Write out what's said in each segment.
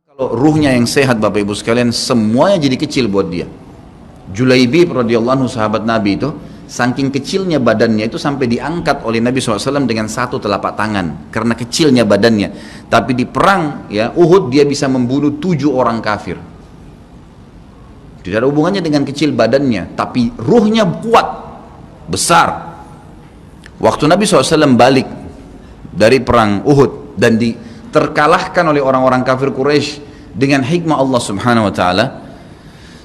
Kalau ruhnya yang sehat Bapak Ibu sekalian, semuanya jadi kecil buat dia. Julaibib radhiyallahu anhu, sahabat Nabi itu, saking kecilnya badannya itu sampai diangkat oleh Nabi SAW dengan satu telapak tangan karena kecilnya badannya. Tapi di perang ya Uhud dia bisa membunuh 7 orang kafir. Tidak ada hubungannya dengan kecil badannya, tapi ruhnya kuat, besar. Waktu Nabi SAW balik dari perang Uhud dan terkalahkan oleh orang-orang kafir Quraisy dengan hikmah Allah Subhanahu wa taala,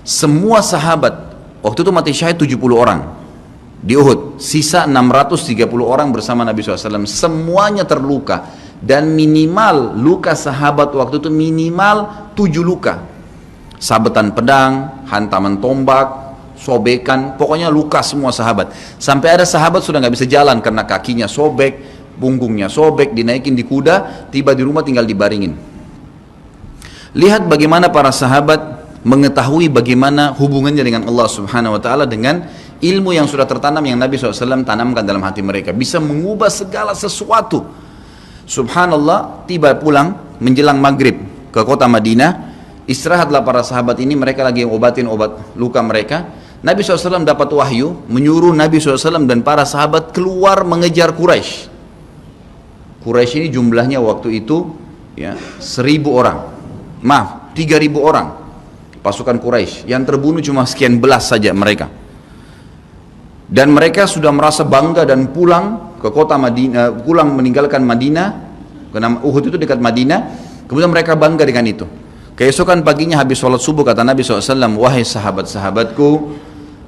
semua sahabat waktu itu mati syahid 70 orang di Uhud, sisa 630 orang bersama Nabi SAW, semuanya terluka, dan minimal luka sahabat waktu itu minimal 7 luka, sabetan pedang, hantaman tombak, sobekan, pokoknya luka semua sahabat, sampai ada sahabat sudah nggak bisa jalan karena kakinya sobek, punggungnya sobek, dinaikin di kuda, tiba di rumah tinggal dibaringin. Lihat bagaimana para sahabat mengetahui bagaimana hubungannya dengan Allah Subhanahu wa taala dengan ilmu yang sudah tertanam yang Nabi SAW tanamkan dalam hati mereka, bisa mengubah segala sesuatu. Subhanallah, tiba pulang menjelang maghrib ke kota Madinah, istirahatlah para sahabat ini, mereka lagi obatin obat luka mereka. Nabi SAW dapat wahyu menyuruh Nabi SAW dan para sahabat keluar mengejar Quraisy. Quraisy ini jumlahnya waktu itu ya 1.000 orang, maaf 3.000 orang pasukan Quraisy, yang terbunuh cuma sekian belas saja mereka. Dan mereka sudah merasa bangga dan pulang ke kota Madinah, pulang meninggalkan Madinah, karena Uhud itu dekat Madinah. Kemudian mereka bangga dengan itu. Keesokan paginya habis sholat subuh kata Nabi SAW, wahai sahabat-sahabatku,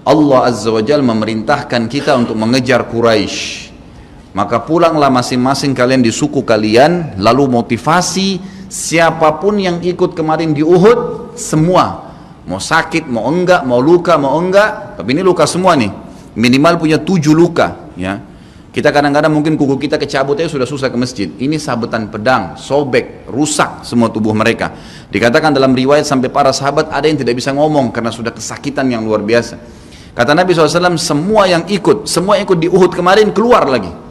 Allah Azza wa Jalla memerintahkan kita untuk mengejar Quraisy. Maka pulanglah masing-masing kalian di suku kalian, lalu motivasi siapapun yang ikut kemarin di Uhud, semua, mau sakit, mau enggak, mau luka, mau enggak, tapi ini luka semua nih, minimal punya 7 luka ya. Kita kadang-kadang mungkin kuku kita kecabut aja sudah susah ke masjid, ini sabetan pedang, sobek, rusak semua tubuh mereka. Dikatakan dalam riwayat sampai para sahabat ada yang tidak bisa ngomong karena sudah kesakitan yang luar biasa. Kata Nabi SAW, semua yang ikut di Uhud kemarin keluar lagi,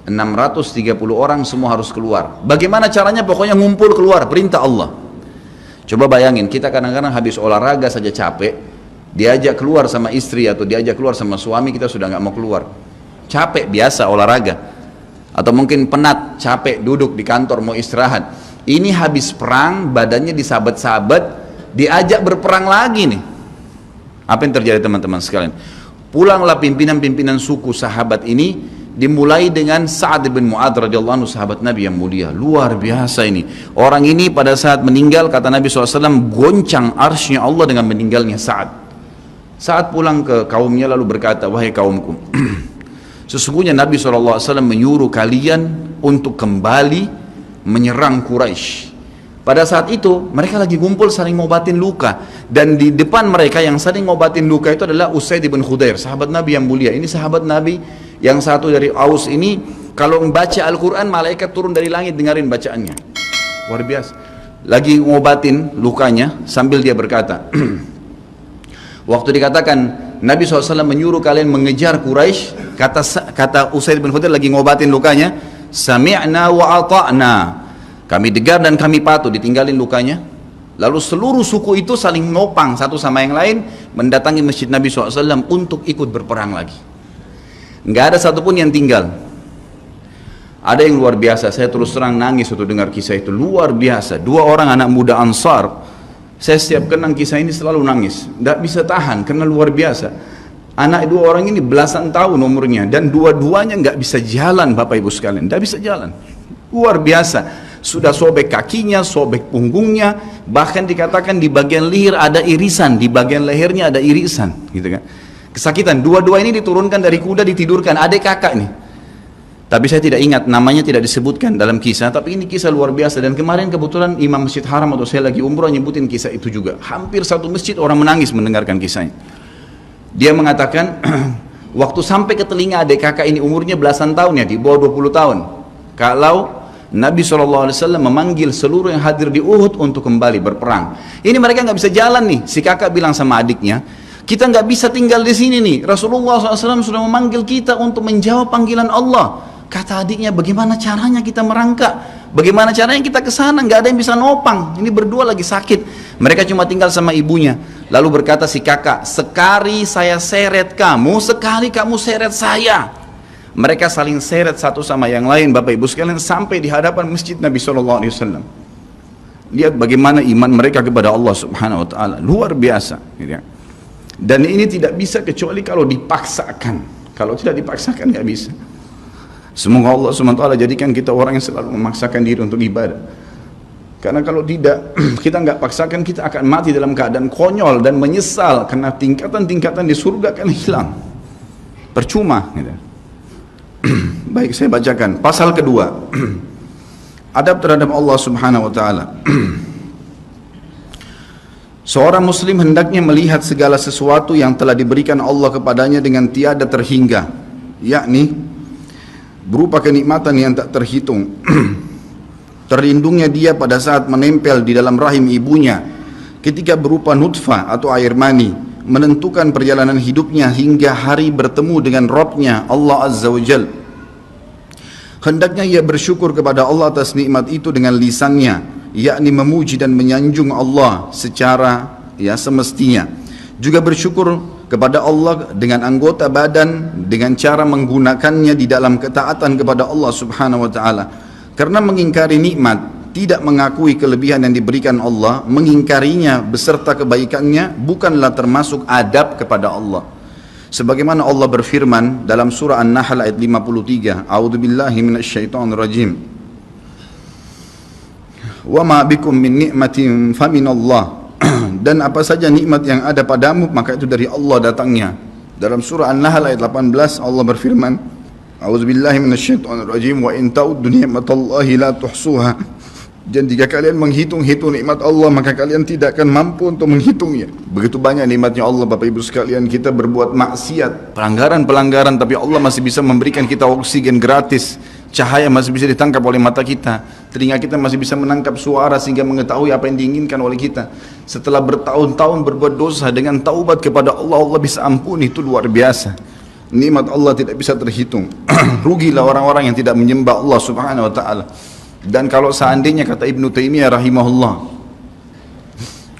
630 orang semua harus keluar. Bagaimana caranya? Pokoknya ngumpul keluar, perintah Allah. Coba bayangin, kita kadang-kadang habis olahraga saja capek, diajak keluar sama istri atau diajak keluar sama suami, kita sudah nggak mau keluar. Capek biasa olahraga. Atau mungkin penat, capek duduk di kantor mau istirahat. Ini habis perang, badannya disabet-sabet, diajak berperang lagi nih. Apa yang terjadi teman-teman sekalian? Pulanglah pimpinan-pimpinan suku sahabat ini, dimulai dengan Sa'ad bin Mu'adz radhiyallahu anhu, sahabat Nabi yang mulia, luar biasa ini. Orang ini pada saat meninggal, kata Nabi SAW, goncang arsy-Nya Allah dengan meninggalnya Sa'ad. Saat pulang ke kaumnya lalu berkata, wahai kaumku, sesungguhnya Nabi SAW menyuruh kalian untuk kembali menyerang Quraisy. Pada saat itu mereka lagi kumpul saling ngobatin luka, dan di depan mereka yang saling ngobatin luka itu adalah Usaid bin Khudair, sahabat Nabi yang mulia. Ini sahabat Nabi yang satu dari Aus ini, kalau membaca Al-Quran malaikat turun dari langit dengerin bacaannya, luar biasa. Lagi ngobatin lukanya sambil dia berkata, waktu dikatakan Nabi SAW menyuruh kalian mengejar Quraisy, kata Usaid bin Khudair lagi ngobatin lukanya, sami'na wa ata'na, kami dengar dan kami patuh, ditinggalin lukanya. Lalu seluruh suku itu saling nopang satu sama yang lain, mendatangi masjid Nabi SAW untuk ikut berperang lagi. Nggak ada satupun yang tinggal. Ada yang luar biasa, saya terus terang nangis waktu dengar kisah itu, luar biasa. 2 orang anak muda Ansar, saya setiap kenang kisah ini selalu nangis, nggak bisa tahan karena luar biasa. Anak 2 orang ini belasan tahun umurnya, dan dua-duanya nggak bisa jalan Bapak Ibu sekalian, nggak bisa jalan, luar biasa. Sudah sobek kakinya, sobek punggungnya, bahkan dikatakan di bagian leher ada irisan, di bagian lehernya ada irisan, gitu kan. Kesakitan. Dua-dua ini diturunkan dari kuda, ditidurkan, adik kakak nih. Tapi saya tidak ingat, namanya tidak disebutkan dalam kisah, tapi ini kisah luar biasa. Dan kemarin kebetulan Imam Masjid Haram atau saya lagi umroh nyebutin kisah itu juga. Hampir satu masjid orang menangis mendengarkan kisahnya. Dia mengatakan, waktu sampai ke telinga adik kakak ini umurnya belasan tahun ya, di bawah 20 tahun. Kalau Nabi SAW memanggil seluruh yang hadir di Uhud untuk kembali berperang. Ini mereka nggak bisa jalan nih. Si kakak bilang sama adiknya, kita nggak bisa tinggal di sini nih. Rasulullah SAW sudah memanggil kita untuk menjawab panggilan Allah. Kata adiknya, bagaimana caranya kita merangkak? Bagaimana caranya kita ke sana? Nggak ada yang bisa nopang. Ini berdua lagi sakit. Mereka cuma tinggal sama ibunya. Lalu berkata si kakak, sekali saya seret kamu, sekali kamu seret saya. Mereka saling seret satu sama yang lain, Bapak Ibu sekalian, sampai di hadapan masjid Nabi SAW. Lihat bagaimana iman mereka kepada Allah Subhanahu Wa Taala, luar biasa. Dan ini tidak bisa kecuali kalau dipaksakan. Kalau tidak dipaksakan nggak bisa. Semoga Allah Subhanahu Wa Taala jadikan kita orang yang selalu memaksakan diri untuk ibadah. Karena kalau tidak, kita nggak paksakan, kita akan mati dalam keadaan konyol dan menyesal karena tingkatan-tingkatan di surga akan hilang. Percuma. Baik, saya bacakan pasal kedua. Adab terhadap Allah Subhanahu Wa Taala. Seorang muslim hendaknya melihat segala sesuatu yang telah diberikan Allah kepadanya dengan tiada terhingga, yakni berupa kenikmatan yang tak terhitung. Terlindungnya dia pada saat menempel di dalam rahim ibunya, ketika berupa nutfah atau air mani, menentukan perjalanan hidupnya hingga hari bertemu dengan Rabbnya Allah Azza wa Jal. Hendaknya ia bersyukur kepada Allah atas nikmat itu dengan lisannya, yakni memuji dan menyanjung Allah secara semestinya. Juga bersyukur kepada Allah dengan anggota badan, dengan cara menggunakannya di dalam ketaatan kepada Allah Subhanahu Wa Taala. Karena mengingkari nikmat, tidak mengakui kelebihan yang diberikan Allah, mengingkarinya beserta kebaikannya, bukanlah termasuk adab kepada Allah. Sebagaimana Allah berfirman dalam surah An-Nahl ayat 53, A'udzubillahi minasyaitonirrajim. Wa ma bikum min ni'matin faminallah. Dan apa saja nikmat yang ada padamu, maka itu dari Allah datangnya. Dalam surah An-Nahl ayat 18 Allah berfirman, A'udzubillahi minasyaitonirrajim, wa in ta'uddu ni'matallahi la tuhsuha. Dan jika kalian menghitung-hitung nikmat Allah, maka kalian tidak akan mampu untuk menghitungnya. Begitu banyak nikmatnya Allah, Bapak Ibu sekalian. Kita berbuat maksiat, pelanggaran-pelanggaran, tapi Allah masih bisa memberikan kita oksigen gratis. Cahaya masih bisa ditangkap oleh mata kita, telinga kita masih bisa menangkap suara sehingga mengetahui apa yang diinginkan oleh kita. Setelah bertahun-tahun berbuat dosa, dengan taubat kepada Allah, Allah bisa ampuni. Itu luar biasa. Nikmat Allah tidak bisa terhitung. Rugilah orang-orang yang tidak menyembah Allah Subhanahu Wa Taala. Dan kalau seandainya, kata Ibnu Taimiyah rahimahullah,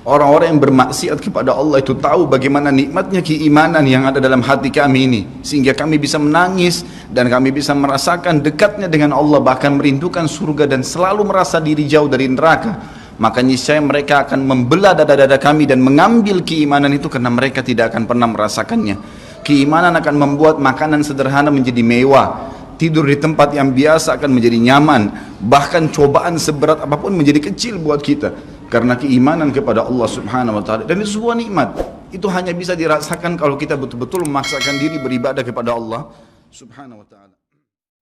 orang-orang yang bermaksiat kepada Allah itu tahu bagaimana nikmatnya keimanan yang ada dalam hati kami ini, sehingga kami bisa menangis dan kami bisa merasakan dekatnya dengan Allah, bahkan merindukan surga dan selalu merasa diri jauh dari neraka, maka niscaya mereka akan membelah dada-dada kami dan mengambil keimanan itu, karena mereka tidak akan pernah merasakannya. Keimanan akan membuat makanan sederhana menjadi mewah, tidur di tempat yang biasa akan menjadi nyaman, bahkan cobaan seberat apapun menjadi kecil buat kita, karena keimanan kepada Allah Subhanahu Wa Taala. Dan itu sebuah nikmat. Itu hanya bisa dirasakan kalau kita betul-betul memaksakan diri beribadah kepada Allah Subhanahu Wa Taala.